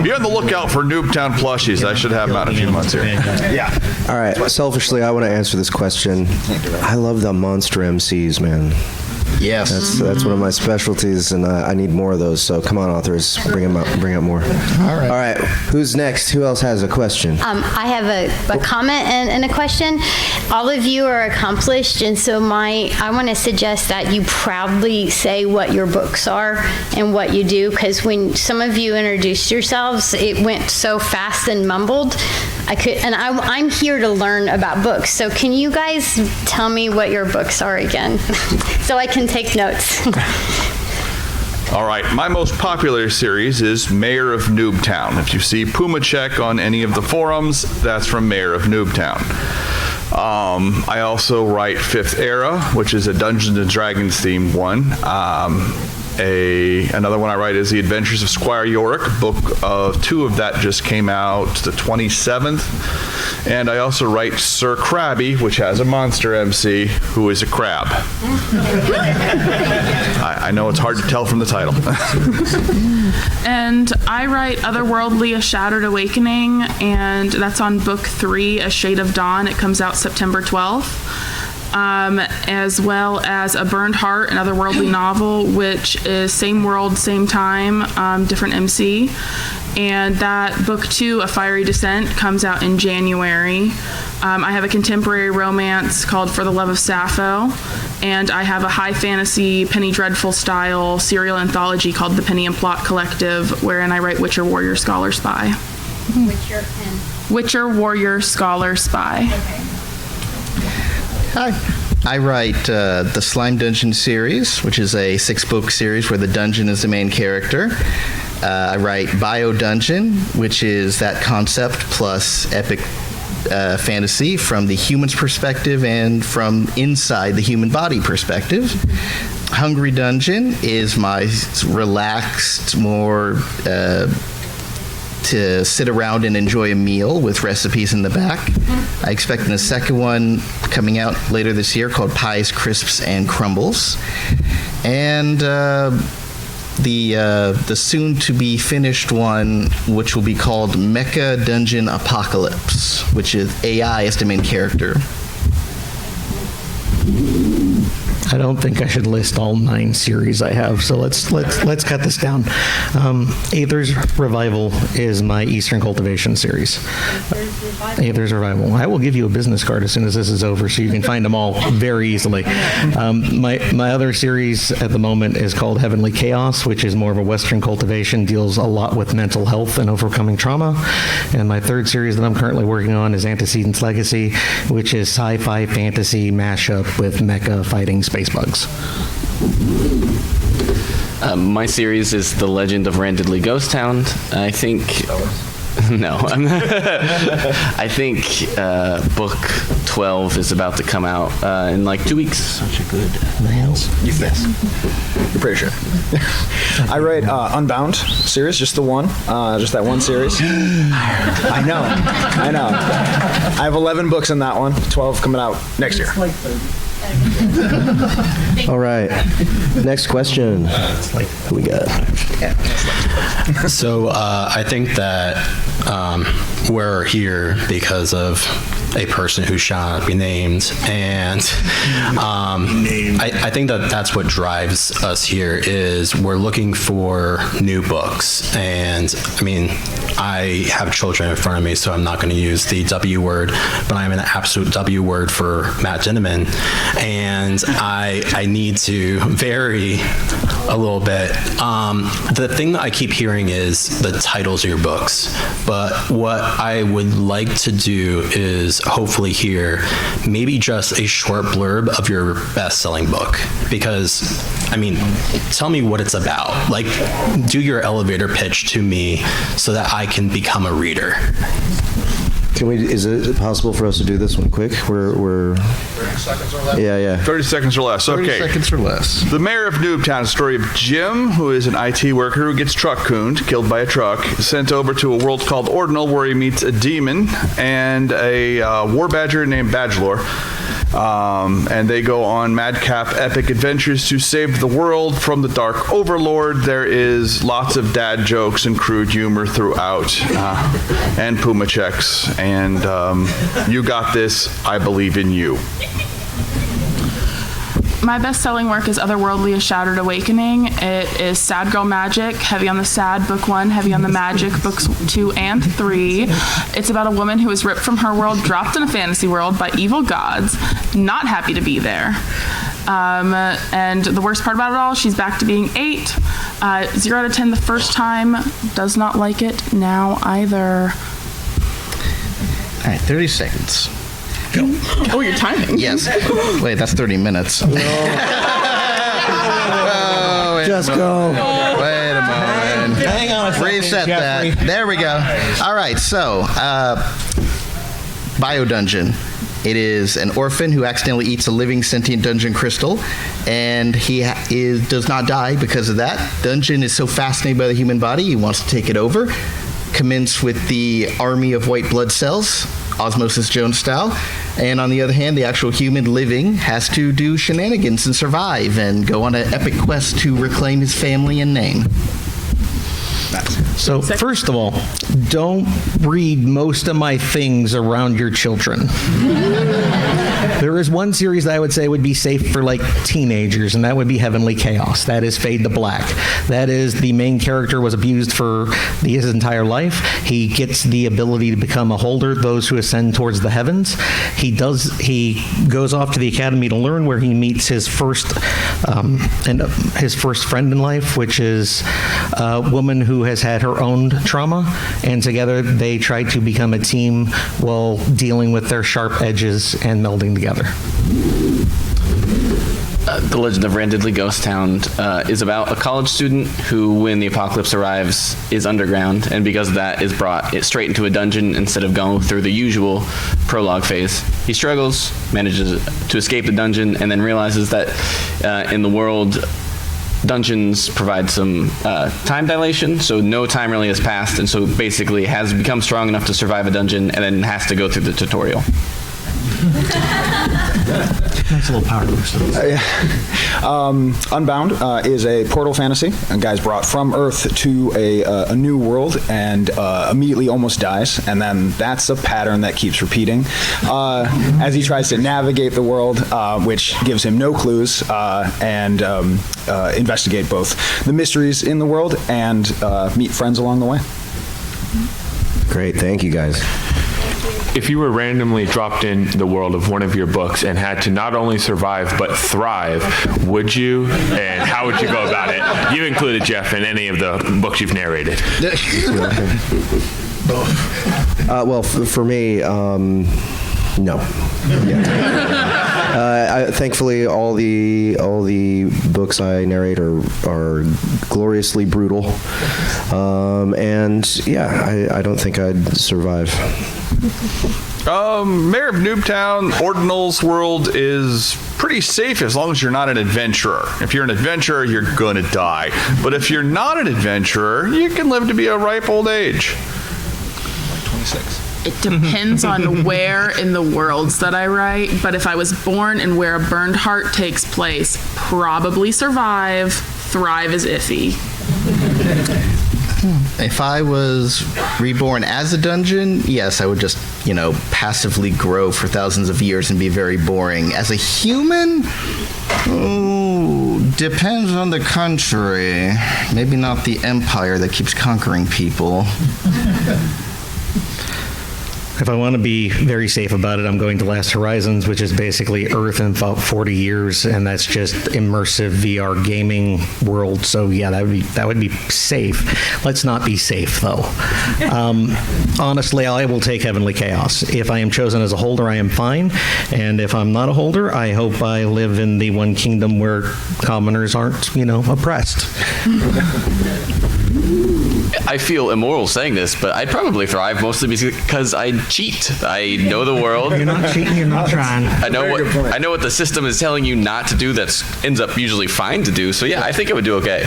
Be on the lookout for Noobtown plushies. I should have them out in a few months here. Yeah. All right. Selfishly, I want to answer this question. I love the monster MCs, man. Yes. That's one of my specialties, and I need more of those. So come on, authors, bring out more. All right. All right. Who's next? Who else has a question? I have a comment and a question. All of you are accomplished, and so I want to suggest that you proudly say what your books are and what you do, because when some of you introduced yourselves, it went so fast and mumbled. I'm here to learn about books. So can you guys tell me what your books are again, so I can take notes? All right, my most popular series is Mayor of Noobtown. If you see Puma Check on any of the forums, that's from Mayor of Noobtown. I also write Fifth Era, which is a Dungeons and Dragons themed one. Another one I write is The Adventures of Squire Yorick. Book 2 of that just came out the 27th. And I also write Sir Krabby, which has a monster MC who is a crab. I know it's hard to tell from the title. And I write Otherworldly: A Shattered Awakening, and that's on book 3, A Shade of Dawn. It comes out September 12th. As well as A Burned Heart, an otherworldly novel, which is same world, same time, different MC. And that book 2, A Fiery Descent, comes out in January. I have a contemporary romance called For the Love of Sappho, and I have a high fantasy Penny Dreadful style serial anthology called The Penny and Plot Collective, wherein I write Witcher, Warrior, Scholar, Spy. Witcher, Warrior, Scholar, Spy. Okay. Hi. I write the Slime Dungeon series, which is a 6-book series where the dungeon is the main character. I write Bio Dungeon, which is that concept plus epic fantasy from the human's perspective and from inside the human body perspective. Hungry Dungeon is my relaxed, more to sit around and enjoy a meal with recipes in the back. I expect a second one coming out later this year called Pies, Crisps, and Crumbles. And the soon-to-be finished one, which will be called Mecha Dungeon Apocalypse, which is AI as the main character. I don't think I should list all 9 series I have, so let's cut this down. Aether's Revival is my Eastern Cultivation series. Aether's Revival. I will give you a business card as soon as this is over, so you can find them all very easily. My other series at the moment is called Heavenly Chaos, which is more of a Western cultivation, deals a lot with mental health and overcoming trauma. And my third series that I'm currently working on is Antecedents Legacy, which is sci-fi fantasy mashup with mecha fighting space bugs. My series is The Legend of Randedly Ghost Town. I think... No. I think book 12 is about to come out in like 2 weeks. Such a good nails. Yes. You're pretty sure. I write Unbound series, just the one. Just that one series. I know. I have 11 books in that one. 12 coming out next year. All right. Next question. Who we got? So I think that we're here because of a person who shall not be named, and I think that that's what drives us here. Is we're looking for new books, and I mean, I have children in front of me, so I'm not going to use the W word, but I'm an absolute W word for Matt Dinniman. And I need to vary a little bit. The thing that I keep hearing is the titles of your books. But what I would like to do is hopefully hear maybe just a short blurb of your best-selling book. Because, I mean, tell me what it's about. Like, do your elevator pitch to me so that I can become a reader. Is it possible for us to do this one quick? We're 30 seconds or less? Yeah. 30 seconds or less. Okay. 30 seconds or less. The mayor of Noobtown, a story of Jim, who is an IT worker who gets truck-cooned, killed by a truck, sent over to a world called Ordinal, where he meets a demon and a war badger named Badgelor. And they go on madcap epic adventures to save the world from the dark overlord. There is lots of dad jokes and crude humor throughout, and Puma checks. And you got this. I believe in you. My best-selling work is Otherworldly: A Shattered Awakening. It is sad girl magic, heavy on the sad, book 1, heavy on the magic, books 2 and 3. It's about a woman who is ripped from her world, dropped in a fantasy world by evil gods, not happy to be there. And the worst part about it all, she's back to being 8. 0 out of 10 the first time, does not like it now either. All right, 30 seconds. Go. Oh, you're timing. Yes. Wait, that's 30 minutes. Just go. Wait a moment. Hang on a second, Reset Jeffrey. that. There we go. All right, so Bio Dungeon. It is an orphan who accidentally eats a living sentient dungeon crystal, and he does not die because of that. Dungeon is so fascinated by the human body, he wants to take it over. Commence with the army of white blood cells, Osmosis Jones style. And on the other hand, the actual human living has to do shenanigans and survive and go on an epic quest to reclaim his family and name. So, first of all, don't read most of my things around your children. There is one series that I would say would be safe for like teenagers, and that would be Heavenly Chaos. That is Fade to Black. That is the main character was abused for his entire life. He gets the ability to become a holder, those who ascend towards the heavens. He goes off to the academy to learn, where he meets his first friend in life, which is a woman who has had her own trauma, and together they try to become a team while dealing with their sharp edges and melding together. The Legend of Randidley Ghost Town is about a college student who, when the apocalypse arrives, is underground, and because of that is brought straight into a dungeon instead of going through the usual prologue phase. He struggles, manages to escape the dungeon, and then realizes that in the world, dungeons provide some time dilation, so no time really has passed, and so basically has become strong enough to survive a dungeon and then has to go through the tutorial. Nice little power boost. Unbound is a portal fantasy. A guy's brought from Earth to a new world and immediately almost dies, and then that's a pattern that keeps repeating as he tries to navigate the world, which gives him no clues, and investigate both the mysteries in the world and meet friends along the way. Great, thank you guys. If you were randomly dropped in the world of one of your books and had to not only survive but thrive, would you? And how would you go about it? You included, Jeff, in any of the books you've narrated. Well, for me, no. Yeah. Thankfully, all the books I narrate are gloriously brutal, and yeah, I don't think I'd survive. Mayor of Noobtown, Ordinal's world is pretty safe as long as you're not an adventurer. If you're an adventurer, you're gonna die. But if you're not an adventurer, you can live to be a ripe old age. 26. It depends on where in the worlds that I write, but if I was born and where a burned heart takes place, probably survive. Thrive is iffy. If I was reborn as a dungeon, yes, I would just, passively grow for thousands of years and be very boring. As a human, depends on the country. Maybe not the empire that keeps conquering people. If I want to be very safe about it, I'm going to Last Horizons, which is basically Earth in about 40 years, and that's just immersive VR gaming world. So yeah, that would be safe. Let's not be safe though. Honestly, I will take Heavenly Chaos. If I am chosen as a holder, I am fine, and if I'm not a holder, I hope I live in the one kingdom where commoners aren't, oppressed. I feel immoral saying this, but I'd probably thrive mostly because I cheat. I know the world. You're not cheating, you're not trying. I know what the system is telling you not to do that ends up usually fine to do. So yeah, I think it would do okay.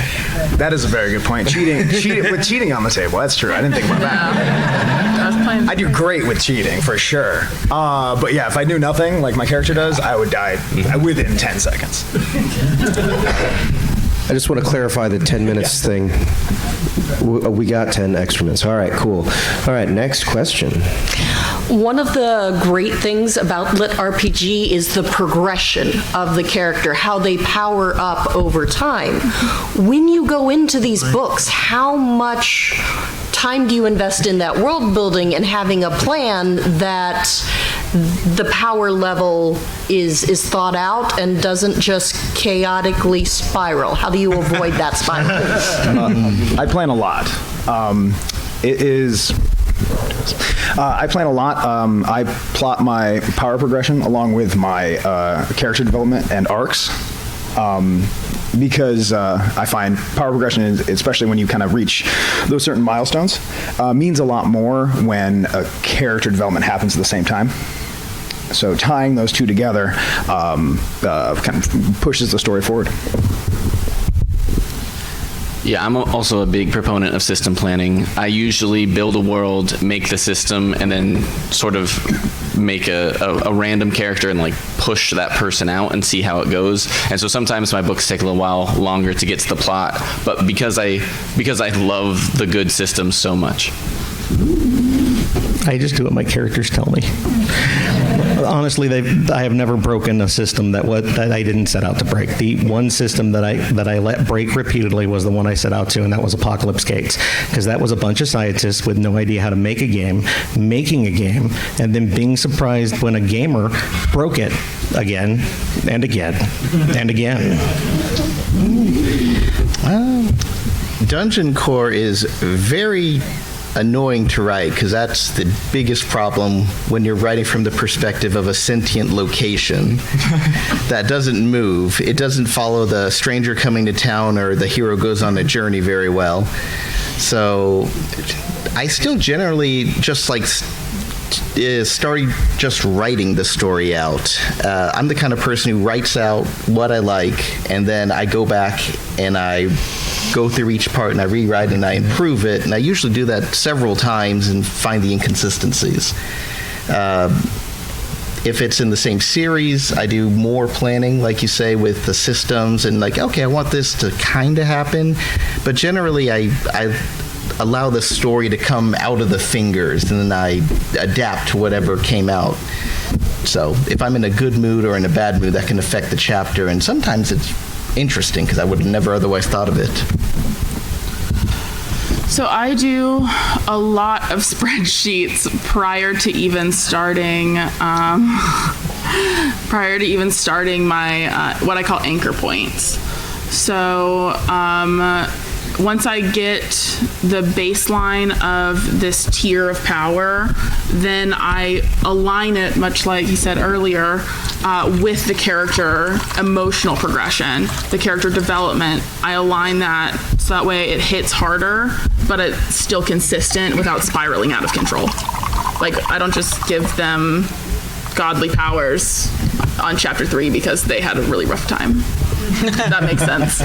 That is a very good point. Cheating on the table. That's true. I didn't think about that. I do great with cheating, for sure. But yeah, if I knew nothing, like my character does, I would die within 10 seconds. I just want to clarify the 10 minutes thing. We got 10 extra minutes. All right, cool. All right, next question. One of the great things about LitRPG is the progression of the character, how they power up over time. When you go into these books, how much time do you invest in that world building and having a plan that the power level is thought out and doesn't just chaotically spiral? How do you avoid that spiral? I plan a lot. I plan a lot. I plot my power progression along with my character development and arcs. Because I find power progression, especially when you kind of reach those certain milestones, means a lot more when a character development happens at the same time. So tying those two together kind of pushes the story forward. Yeah, I'm also a big proponent of system planning. I usually build a world, make the system, and then sort of make a random character and like push that person out and see how it goes. And so sometimes my books take a little while longer to get to the plot, but because I love the good system so much. I just do what my characters tell me. Honestly, I have never broken a system that I didn't set out to break. The one system that I let break repeatedly was the one I set out to, and that was Apocalypse Gates, because that was a bunch of scientists with no idea how to make a game, making a game, and then being surprised when a gamer broke it again and again and again. Dungeon Core is very annoying to write because that's the biggest problem when you're writing from the perspective of a sentient location that doesn't move. It doesn't follow the stranger coming to town or the hero goes on a journey very well. So I still generally just like started just writing the story out. I'm the kind of person who writes out what I like, and then I go back and I go through each part and I rewrite and I improve it, and I usually do that several times and find the inconsistencies. If it's in the same series, I do more planning, like you say, with the systems and like, okay, I want this to kind of happen, but generally I allow the story to come out of the fingers and then I adapt to whatever came out. So if I'm in a good mood or in a bad mood, that can affect the chapter, and sometimes it's interesting because I would have never otherwise thought of it. So I do a lot of spreadsheets prior to even starting my what I call anchor points. So once I get the baseline of this tier of power, then I align it, much like he said earlier, with the character emotional progression, the character development. I align that so that way it hits harder, but it's still consistent without spiraling out of control. Like, I don't just give them godly powers on chapter 3 because they had a really rough time. That makes sense.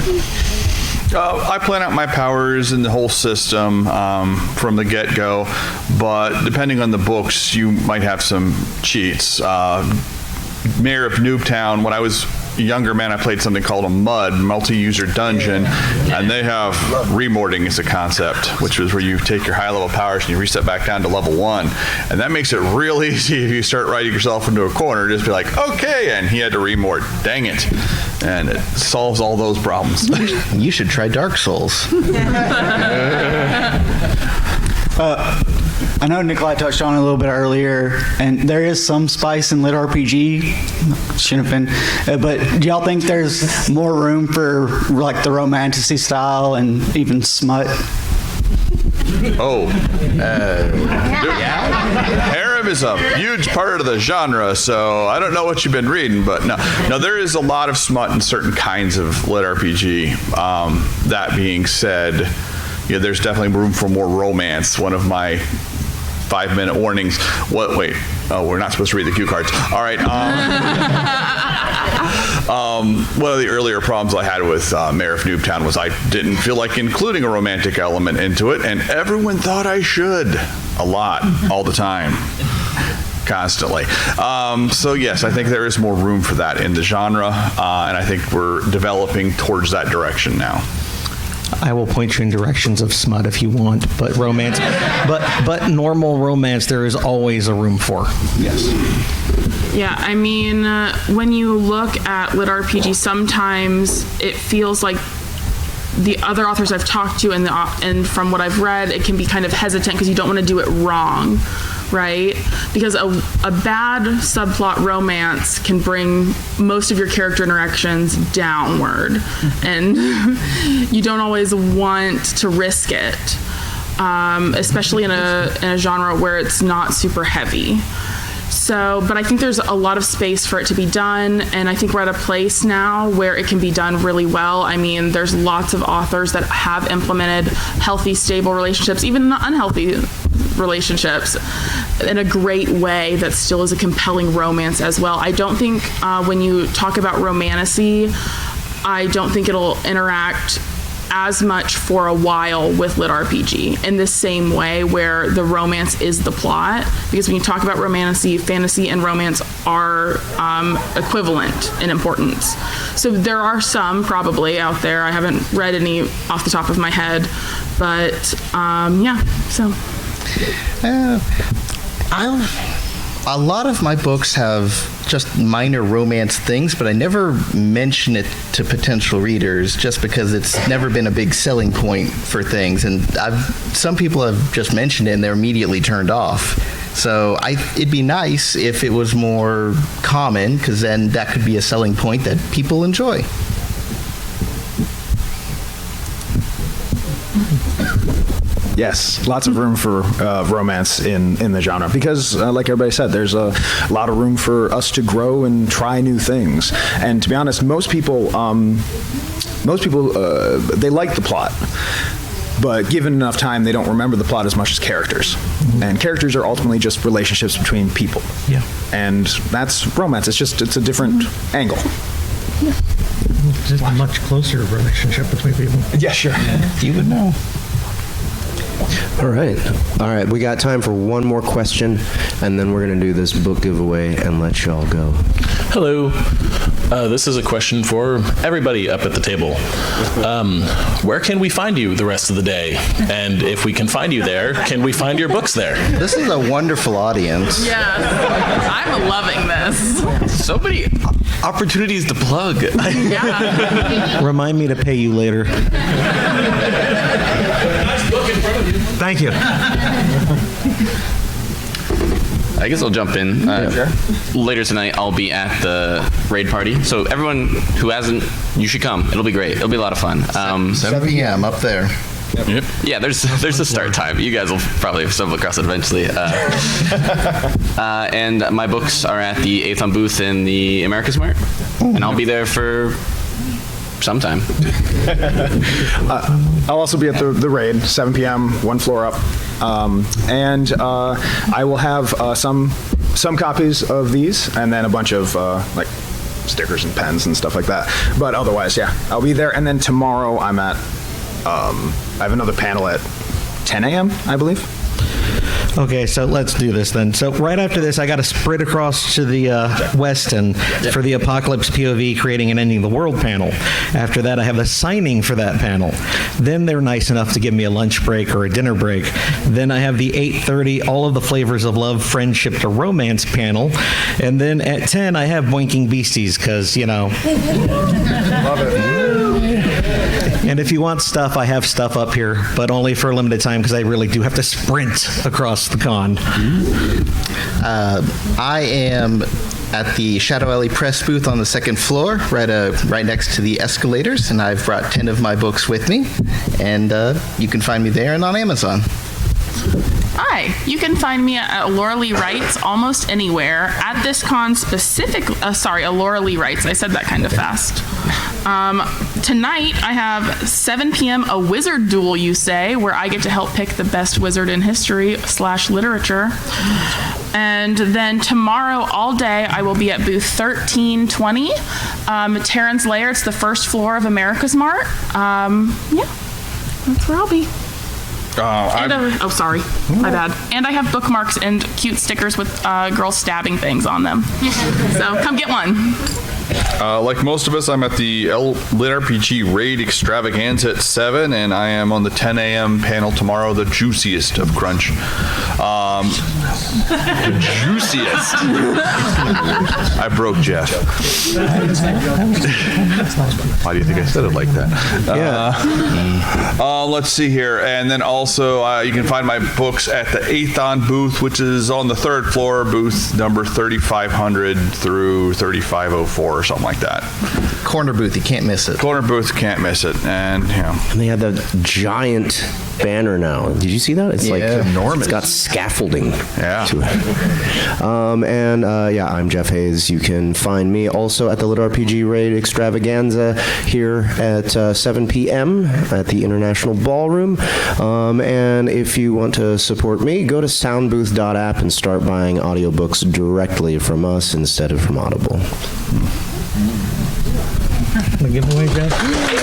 I plan out my powers and the whole system from the get-go, but depending on the books, you might have some cheats. Mayor of Noobtown, when I was a younger man, I played something called a MUD, multi-user dungeon, and they have remorting as a concept, which is where you take your high-level powers and you reset back down to level 1, and that makes it real easy if you start writing yourself into a corner. Just be like, okay, and he had to remort. Dang it. And it solves all those problems. You should try Dark Souls. I know Nikolai touched on it a little bit earlier, and there is some spice in LitRPG. Shouldn't have been. But do y'all think there's more room for like the romantasy style and even smut? Oh, harem is a huge part of the genre, so I don't know what you've been reading, but no, there is a lot of smut in certain kinds of RPG. That being said, yeah, there's definitely room for more romance. One of my 5-minute warnings. What? Wait. Oh, we're not supposed to read the cue cards. All right. One of the earlier problems I had with Mayor of Noobtown was I didn't feel like including a romantic element into it, and everyone thought I should. A lot, all the time, constantly. So yes, I think there is more room for that in the genre, and I think we're developing towards that direction now. I will point you in directions of smut if you want, but romance, but normal romance there is always a room for. Yes. Yeah, I mean, when you look at LitRPG, sometimes it feels like the other authors I've talked to and from what I've read, it can be kind of hesitant because you don't want to do it wrong, right? Because a bad subplot romance can bring most of your character interactions downward, and you don't always want to risk it, especially in a genre where it's not super heavy. So, but I think there's a lot of space for it to be done, and I think we're at a place now where it can be done really well. I mean, there's lots of authors that have implemented healthy, stable relationships, even unhealthy relationships, in a great way that still is a compelling romance as well. I don't think when you talk about romantasy, I don't think it'll interact as much for a while with LitRPG in the same way where the romance is the plot, because when you talk about romantasy, fantasy and romance are equivalent in importance. So there are some probably out there. I haven't read any off the top of my head, but yeah, so. A lot of my books have just minor romance things, but I never mention it to potential readers just because it's never been a big selling point for things. And some people have just mentioned it and they're immediately turned off. So it'd be nice if it was more common, because then that could be a selling point that people enjoy. Yes, lots of room for romance in the genre because, like everybody said, there's a lot of room for us to grow and try new things. And to be honest, most people they like the plot, but given enough time, they don't remember the plot as much as characters. And characters are ultimately just relationships between people. Yeah, and that's romance. It's a different angle. Yeah. Just a much closer relationship between people. Yeah, sure. You would know. All right. We got time for one more question, and then we're going to do this book giveaway and let y'all go. Hello. This is a question for everybody up at the table. Where can we find you the rest of the day? And if we can find you there, can we find your books there? This is a wonderful audience. Yes, I'm loving this. So many opportunities to plug. Yeah. Remind me to pay you later. Thank you. I guess I'll jump in. Sure. Later tonight, I'll be at the raid party. So everyone who hasn't, you should come. It'll be great. It'll be a lot of fun. 7 p.m. up there. Yep. Yeah, there's a start time. You guys will probably stumble across it eventually. And my books are at the Aethon booth in the America's Mart. And I'll be there for sometime. I'll also be at the raid, 7 p.m., one floor up. And I will have some copies of these and then a bunch of like stickers and pens and stuff like that. But otherwise, yeah, I'll be there. And then tomorrow I'm at, I have another panel at 10 a.m., I believe. Okay, so let's do this then. So right after this, I got to sprint across to the west and for the Apocalypse POV Creating and Ending the World panel. After that, I have a signing for that panel. Then they're nice enough to give me a lunch break or a dinner break. Then I have the 8:30 All of the Flavors of Love, Friendship to Romance panel. And then at 10, I have Boinking Beasties because, you know. Love it. And if you want stuff, I have stuff up here, but only for a limited time because I really do have to sprint across the con. I am at the Shadow Alley Press booth on the second floor, right next to the escalators, and I've brought 10 of my books with me, and you can find me there and on Amazon. Hi, you can find me at Laura Lee Writes almost anywhere. At this con Laura Lee Writes. I said that kind of fast. Tonight I have 7 p.m. a wizard duel, you say, where I get to help pick the best wizard in history / literature. And then tomorrow all day I will be at booth 1320, Terran's Lair. It's the first floor of America's Mart. Yeah, that's where I'll be. Sorry, my bad. And I have bookmarks and cute stickers with girls stabbing things on them. So come get one. Like most of us, I'm at the LitRPG Raid Extravaganza at 7, and I am on the 10 a.m. panel tomorrow, the juiciest of Crunch. The juiciest. I broke Jeff. Why do you think I said it like that? Let's see here. And then also, you can find my books at the Aethon booth, which is on the 3rd floor, booth number 3500 through 3504 or something like that. Corner booth, you can't miss it. Corner booth, can't miss it. And, And they have the giant banner now. Did you see that? It's like enormous. It's got scaffolding to it. I'm Jeff Hayes. You can find me also at the LitRPG Raid Extravaganza here at 7 p.m. at the International Ballroom. And if you want to support me, go to soundbooth.app and start buying audiobooks directly from us instead of from Audible. The giveaway, Jeff?